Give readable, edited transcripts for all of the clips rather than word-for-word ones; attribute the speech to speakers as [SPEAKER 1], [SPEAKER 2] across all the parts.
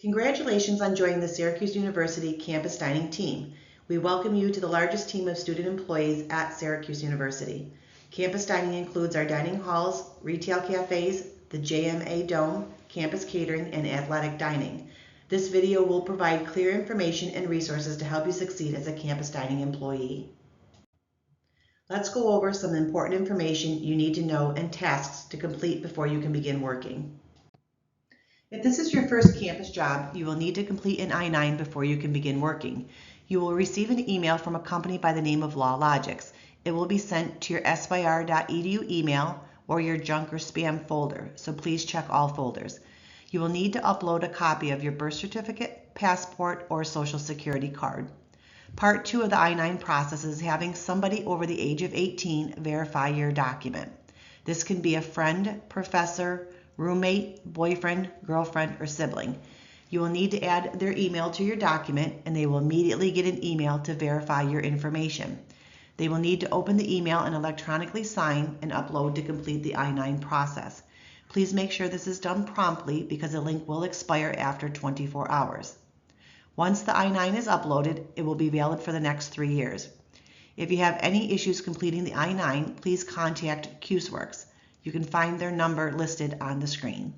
[SPEAKER 1] Congratulations on joining the Syracuse University campus dining team. We welcome you to the largest team of student employees at Syracuse University. Campus dining includes our dining halls, retail cafes, the JMA Dome, campus catering, and athletic dining. This video will provide clear information and resources to help you succeed as a campus dining employee. Let's go over some important information you need to know and tasks to complete before you can begin working. If this is your first campus job, you will need to complete an I-9 before you can begin working. You will receive an email from a company by the name of LawLogix. It will be sent to your syr.edu email or your junk or spam folder, so please check all folders. You will need to upload a copy of your birth certificate, passport, or social security card. Part 2 of the I-9 process is having somebody over the age of 18 verify your document. This can be a friend, professor, roommate, boyfriend, girlfriend, or sibling. You will need to add their email to your document, and they will immediately get an email to verify your information. They will need to open the email and electronically sign and upload to complete the I-9 process. Please make sure this is done promptly because the link will expire after 24 hours. Once the I-9 is uploaded, it will be valid for the next 3 years. If you have any issues completing the I-9, please contact CuseWorks. You can find their number listed on the screen.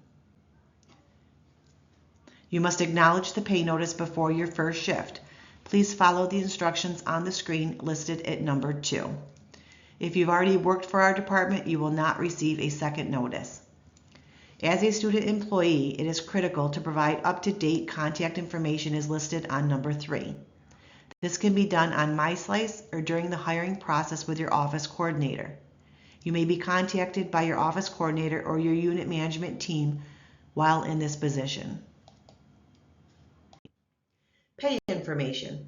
[SPEAKER 1] You must acknowledge the pay notice before your first shift. Please follow the instructions on the screen listed at number 2. If you've already worked for our department, you will not receive a second notice. As a student employee, it is critical to provide up-to-date contact information as listed on number 3. This can be done on MySlice or during the hiring process with your office coordinator. You may be contacted by your office coordinator or your unit management team while in this position. Pay information.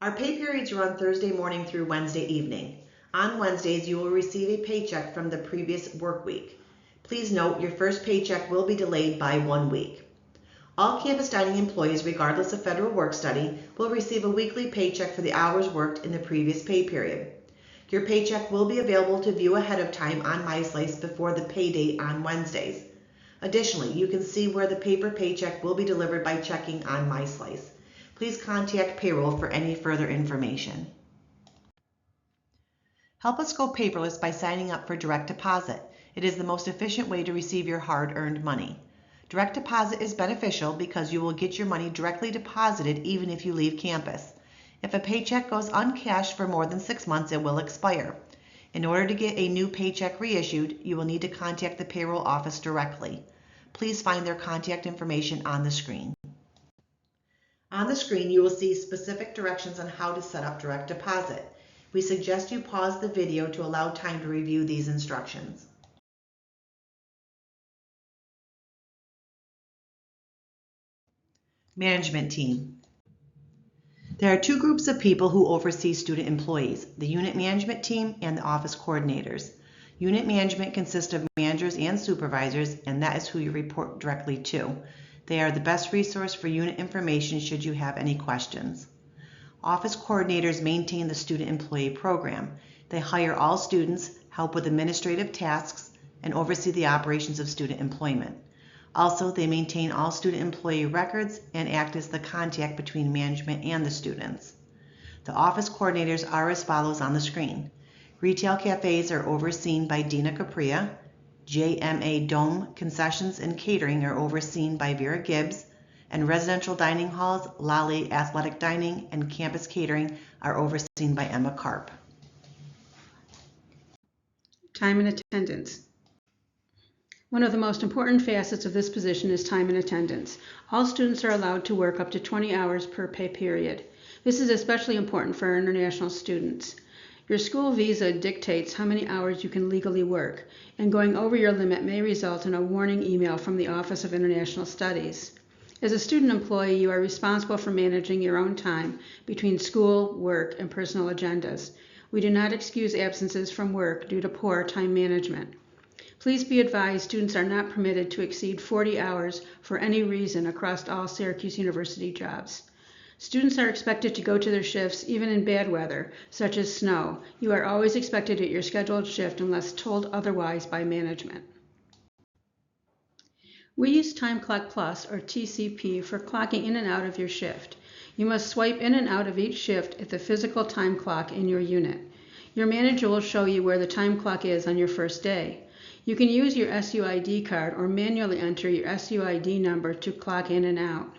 [SPEAKER 1] Our pay periods run Thursday morning through Wednesday evening. On Wednesdays, you will receive a paycheck from the previous work week. Please note your first paycheck will be delayed by 1 week. All campus dining employees, regardless of federal work study, will receive a weekly paycheck for the hours worked in the previous pay period. Your paycheck will be available to view ahead of time on MySlice before the pay date on Wednesdays. Additionally, you can see where the paper paycheck will be delivered by checking on MySlice. Please contact payroll for any further information. Help us go paperless by signing up for direct deposit. It is the most efficient way to receive your hard-earned money. Direct deposit is beneficial because you will get your money directly deposited even if you leave campus. If a paycheck goes uncashed for more than 6 months, it will expire. In order to get a new paycheck reissued, you will need to contact the payroll office directly. Please find their contact information on the screen. On the screen, you will see specific directions on how to set up direct deposit. We suggest you pause the video to allow time to review these instructions. Management team. There are 2 groups of people who oversee student employees, the unit management team and the office coordinators. Unit management consists of managers and supervisors, and that is who you report directly to. They are the best resource for unit information should you have any questions. Office coordinators maintain the student employee program. They hire all students, help with administrative tasks, and oversee the operations of student employment. Also, they maintain all student employee records and act as the contact between management and the students. The office coordinators are as follows on the screen. Retail cafes are overseen by Dina Capria. JMA Dome concessions and catering are overseen by Vera Gibbs. And residential dining halls, Lolly Athletic Dining, and campus catering are overseen by Emma Karp.
[SPEAKER 2] Time and attendance. One of the most important facets of this position is time and attendance. All students are allowed to work up to 20 hours per pay period. This is especially important for our international students. Your school visa dictates how many hours you can legally work, and going over your limit may result in a warning email from the Office of International Studies. As a student employee, you are responsible for managing your own time between school, work, and personal agendas. We do not excuse absences from work due to poor time management. Please be advised students are not permitted to exceed 40 hours for any reason across all Syracuse University jobs. Students are expected to go to their shifts even in bad weather, such as snow. You are always expected at your scheduled shift unless told otherwise by management. We use Time Clock Plus, or TCP, for clocking in and out of your shift. You must swipe in and out of each shift at the physical time clock in your unit. Your manager will show you where the time clock is on your first day. You can use your SUID card or manually enter your SUID number to clock in and out.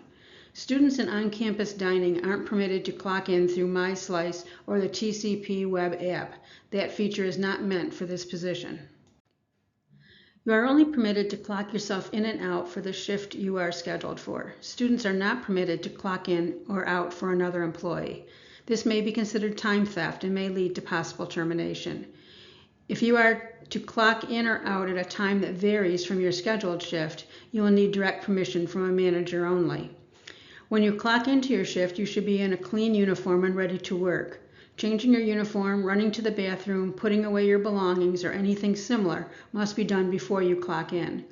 [SPEAKER 2] Students in on-campus dining aren't permitted to clock in through MySlice or the TCP web app. That feature is not meant for this position. You are only permitted to clock yourself in and out for the shift you are scheduled for. Students are not permitted to clock in or out for another employee. This may be considered time theft and may lead to possible termination. If you are to clock in or out at a time that varies from your scheduled shift, you will need direct permission from a manager only. When you clock into your shift, you should be in a clean uniform and ready to work. Changing your uniform, running to the bathroom, putting away your belongings, or anything similar must be done before you clock in.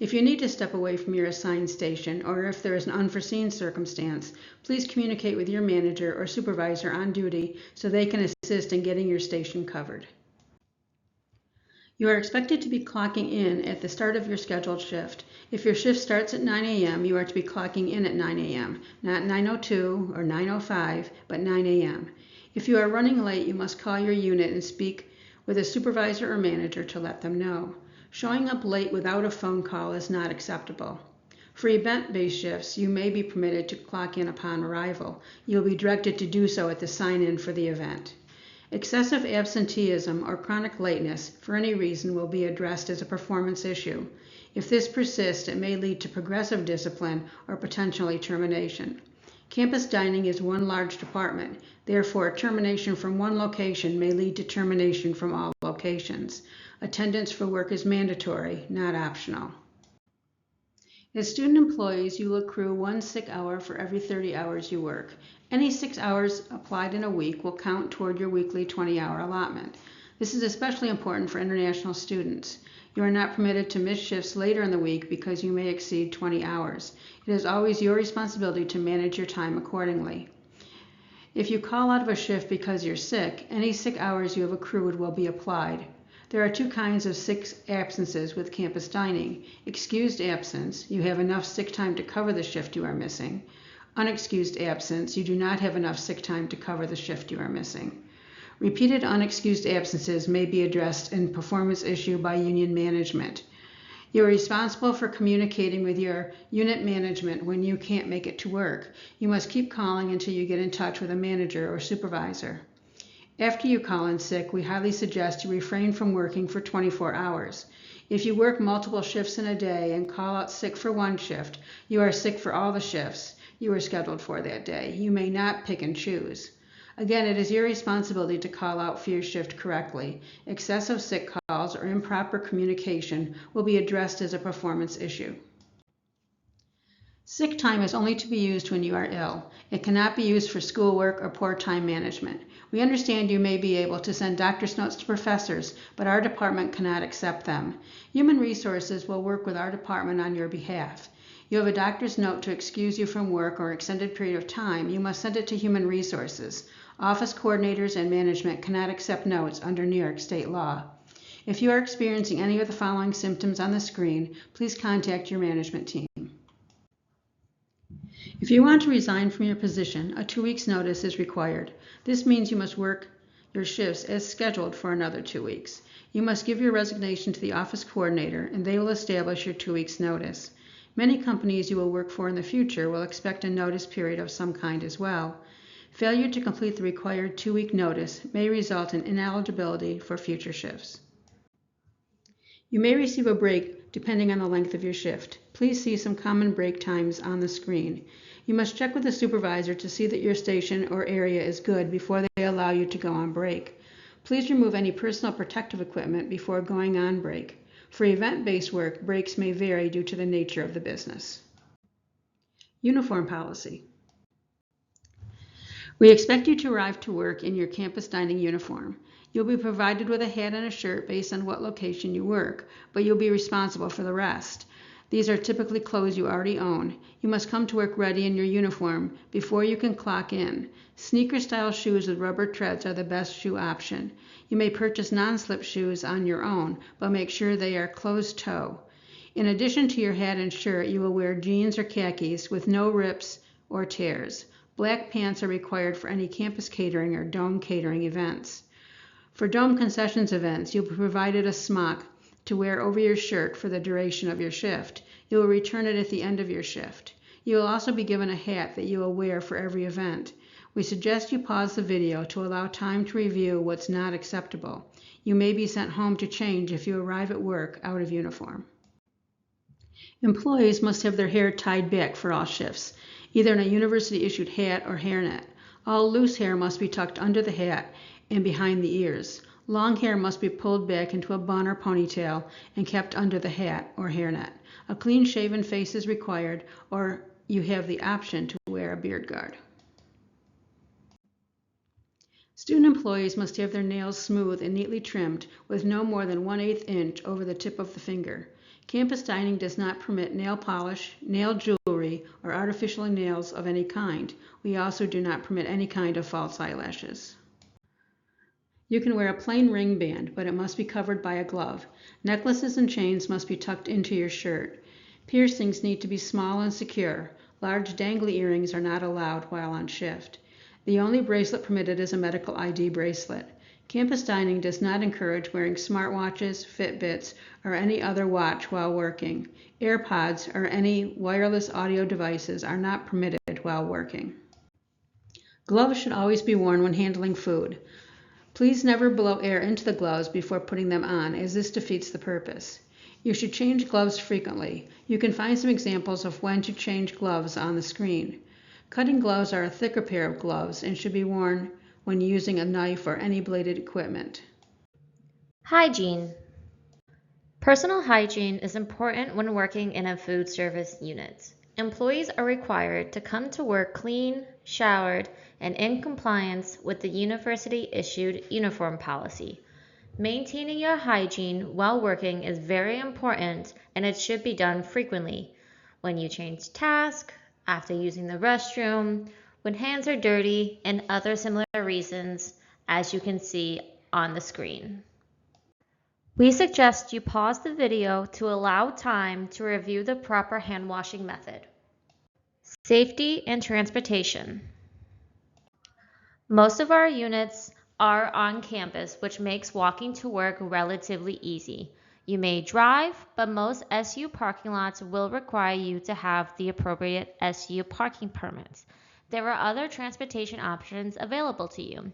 [SPEAKER 2] If you need to step away from your assigned station, or if there is an unforeseen circumstance, please communicate with your manager or supervisor on duty so they can assist in getting your station covered. You are expected to be clocking in at the start of your scheduled shift. If your shift starts at 9 a.m., you are to be clocking in at 9 a.m., not 9:02 or 9:05, but 9 a.m. If you are running late, you must call your unit and speak with a supervisor or manager to let them know. Showing up late without a phone call is not acceptable. For event-based shifts, you may be permitted to clock in upon arrival. You will be directed to do so at the sign-in for the event. Excessive absenteeism or chronic lateness for any reason will be addressed as a performance issue. If this persists, it may lead to progressive discipline or potentially termination. Campus dining is one large department. Therefore, termination from one location may lead to termination from all locations. Attendance for work is mandatory, not optional. As student employees, you will accrue 1 sick hour for every 30 hours you work. Any 6 hours applied in a week will count toward your weekly 20-hour allotment. This is especially important for international students. You are not permitted to miss shifts later in the week because you may exceed 20 hours. It is always your responsibility to manage your time accordingly. If you call out of a shift because you're sick, any sick hours you have accrued will be applied. There are two kinds of sick absences with campus dining. Excused absence, you have enough sick time to cover the shift you are missing. Unexcused absence, you do not have enough sick time to cover the shift you are missing. Repeated unexcused absences may be addressed in performance issue by union management. You are responsible for communicating with your unit management when you can't make it to work. You must keep calling until you get in touch with a manager or supervisor. After you call in sick, we highly suggest you refrain from working for 24 hours. If you work multiple shifts in a day and call out sick for one shift, you are sick for all the shifts you are scheduled for that day. You may not pick and choose. Again, it is your responsibility to call out for your shift correctly. Excessive sick calls or improper communication will be addressed as a performance issue. Sick time is only to be used when you are ill. It cannot be used for schoolwork or poor time management. We understand you may be able to send doctor's notes to professors, but our department cannot accept them. Human Resources will work with our department on your behalf. You have a doctor's note to excuse you from work or extended period of time, you must send it to Human Resources. Office coordinators and management cannot accept notes under New York state law. If you are experiencing any of the following symptoms on the screen, please contact your management team. If you want to resign from your position, a 2 weeks notice is required. This means you must work your shifts as scheduled for another 2 weeks. You must give your resignation to the office coordinator and they will establish your 2 weeks notice. Many companies you will work for in the future will expect a notice period of some kind as well. Failure to complete the required 2-week notice may result in ineligibility for future shifts. You may receive a break depending on the length of your shift. Please see some common break times on the screen. You must check with the supervisor to see that your station or area is good before they allow you to go on break. Please remove any personal protective equipment before going on break. For event-based work, breaks may vary due to the nature of the business. Uniform policy. We expect you to arrive to work in your campus dining uniform. You'll be provided with a hat and a shirt based on what location you work, but you'll be responsible for the rest. These are typically clothes you already own. You must come to work ready in your uniform before you can clock in. Sneaker-style shoes with rubber treads are the best shoe option. You may purchase non-slip shoes on your own, but make sure they are closed-toe. In addition to your hat and shirt, you will wear jeans or khakis with no rips or tears. Black pants are required for any campus catering or dome catering events. For dome concessions events, you'll be provided a smock to wear over your shirt for the duration of your shift. You will return it at the end of your shift. You will also be given a hat that you will wear for every event. We suggest you pause the video to allow time to review what's not acceptable. You may be sent home to change if you arrive at work out of uniform. Employees must have their hair tied back for all shifts, either in a university-issued hat or hairnet. All loose hair must be tucked under the hat and behind the ears. Long hair must be pulled back into a bun or ponytail and kept under the hat or hairnet. A clean-shaven face is required, or you have the option to wear a beard guard. Student employees must have their nails smooth and neatly trimmed with no more than 1/8 inch over the tip of the finger. Campus dining does not permit nail polish, nail jewelry, or artificial nails of any kind. We also do not permit any kind of false eyelashes. You can wear a plain ring band, but it must be covered by a glove. Necklaces and chains must be tucked into your shirt. Piercings need to be small and secure. Large dangly earrings are not allowed while on shift. The only bracelet permitted is a medical ID bracelet. Campus dining does not encourage wearing smartwatches, Fitbits, or any other watch while working. AirPods or any wireless audio devices are not permitted while working. Gloves should always be worn when handling food. Please never blow air into the gloves before putting them on, as this defeats the purpose. You should change gloves frequently. You can find some examples of when to change gloves on the screen. Cutting gloves are a thicker pair of gloves and should be worn when using a knife or any bladed equipment.
[SPEAKER 3] Hygiene. Personal hygiene is important when working in a food service unit. Employees are required to come to work clean, showered, and in compliance with the university-issued uniform policy. Maintaining your hygiene while working is very important, and it should be done frequently. When you change task, after using the restroom, when hands are dirty, and other similar reasons, as you can see on the screen. We suggest you pause the video to allow time to review the proper hand washing method. Safety and transportation. Most of our units are on campus, which makes walking to work relatively easy. You may drive, but most SU parking lots will require you to have the appropriate SU parking permits. There are other transportation options available to you.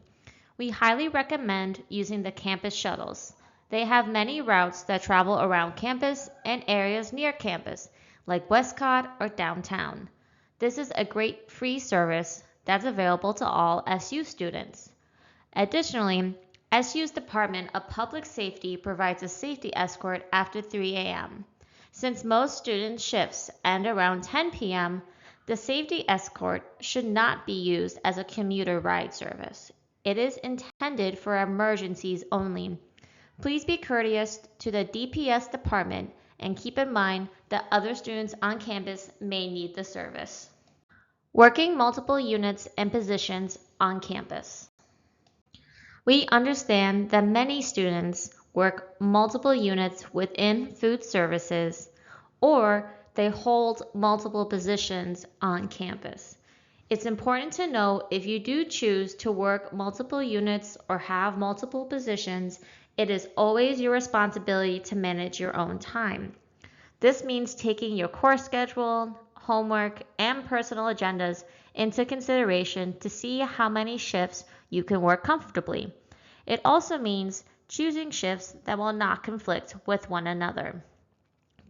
[SPEAKER 3] We highly recommend using the campus shuttles. They have many routes that travel around campus and areas near campus, like Westcott or downtown. This is a great free service that's available to all SU students. Additionally, SU's Department of Public Safety provides a safety escort after 3 a.m. Since most student shifts end around 10 p.m., the safety escort should not be used as a commuter ride service. It is intended for emergencies only. Please be courteous to the DPS department and keep in mind that other students on campus may need the service. Working multiple units and positions on campus. We understand that many students work multiple units within food services, or they hold multiple positions on campus. It's important to know if you do choose to work multiple units or have multiple positions, it is always your responsibility to manage your own time. This means taking your course schedule, homework, and personal agendas into consideration to see how many shifts you can work comfortably. It also means choosing shifts that will not conflict with one another.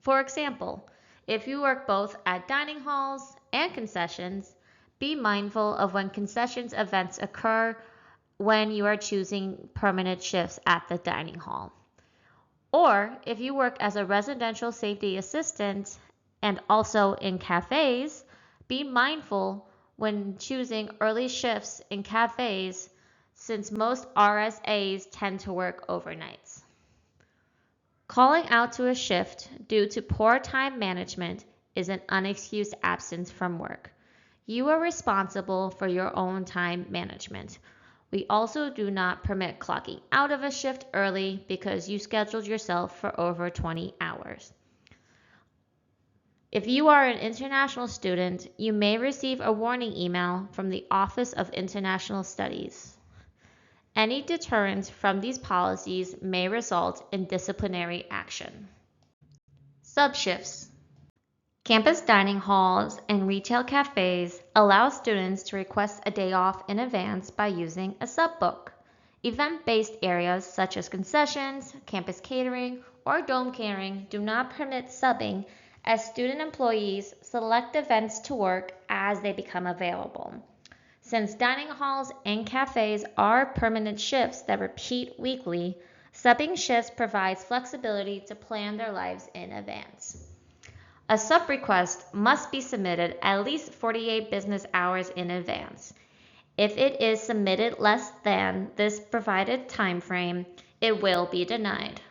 [SPEAKER 3] For example, if you work both at dining halls and concessions, be mindful of when concessions events occur when you are choosing permanent shifts at the dining hall. Or if you work as a residential safety assistant and also in cafes, be mindful when choosing early shifts in cafes since most RSAs tend to work overnights. Calling out to a shift due to poor time management is an unexcused absence from work. You are responsible for your own time management. We also do not permit clocking out of a shift early because you scheduled yourself for over 20 hours. If you are an international student, you may receive a warning email from the Office of International Studies. Any deterrence from these policies may result in disciplinary action. Subshifts. Campus dining halls and retail cafes allow students to request a day off in advance by using a subbook. Event-based areas such as concessions, campus catering, or dome catering do not permit subbing as student employees select events to work as they become available. Since dining halls and cafes are permanent shifts that repeat weekly, subbing shifts provides flexibility to plan their lives in advance. A sub request must be submitted at least 48 business hours in advance. If it is submitted less than this provided time frame, it will be denied.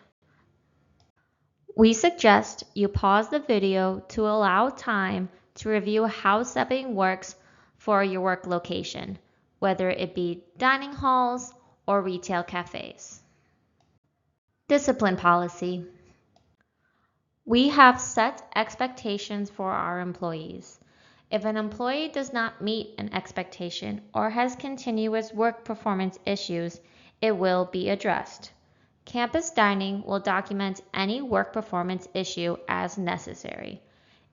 [SPEAKER 3] We suggest you pause the video to allow time to review how subbing works for your work location, whether it be dining halls or retail cafes. Discipline policy. We have set expectations for our employees. If an employee does not meet an expectation or has continuous work performance issues, it will be addressed. Campus dining will document any work performance issue as necessary.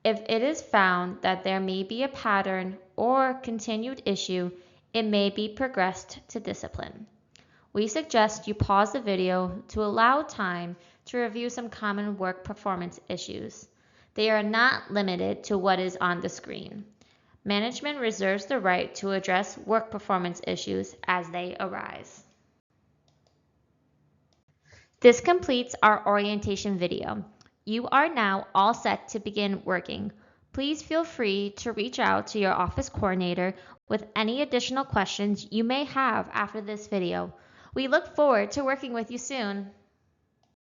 [SPEAKER 3] If it is found that there may be a pattern or continued issue, it may be progressed to discipline. We suggest you pause the video to allow time to review some common work performance issues. They are not limited to what is on the screen. Management reserves the right to address work performance issues as they arise. This completes our orientation video. You are now all set to begin working. Please feel free to reach out to your office coordinator with any additional questions you may have after this video. We look forward to working with you soon.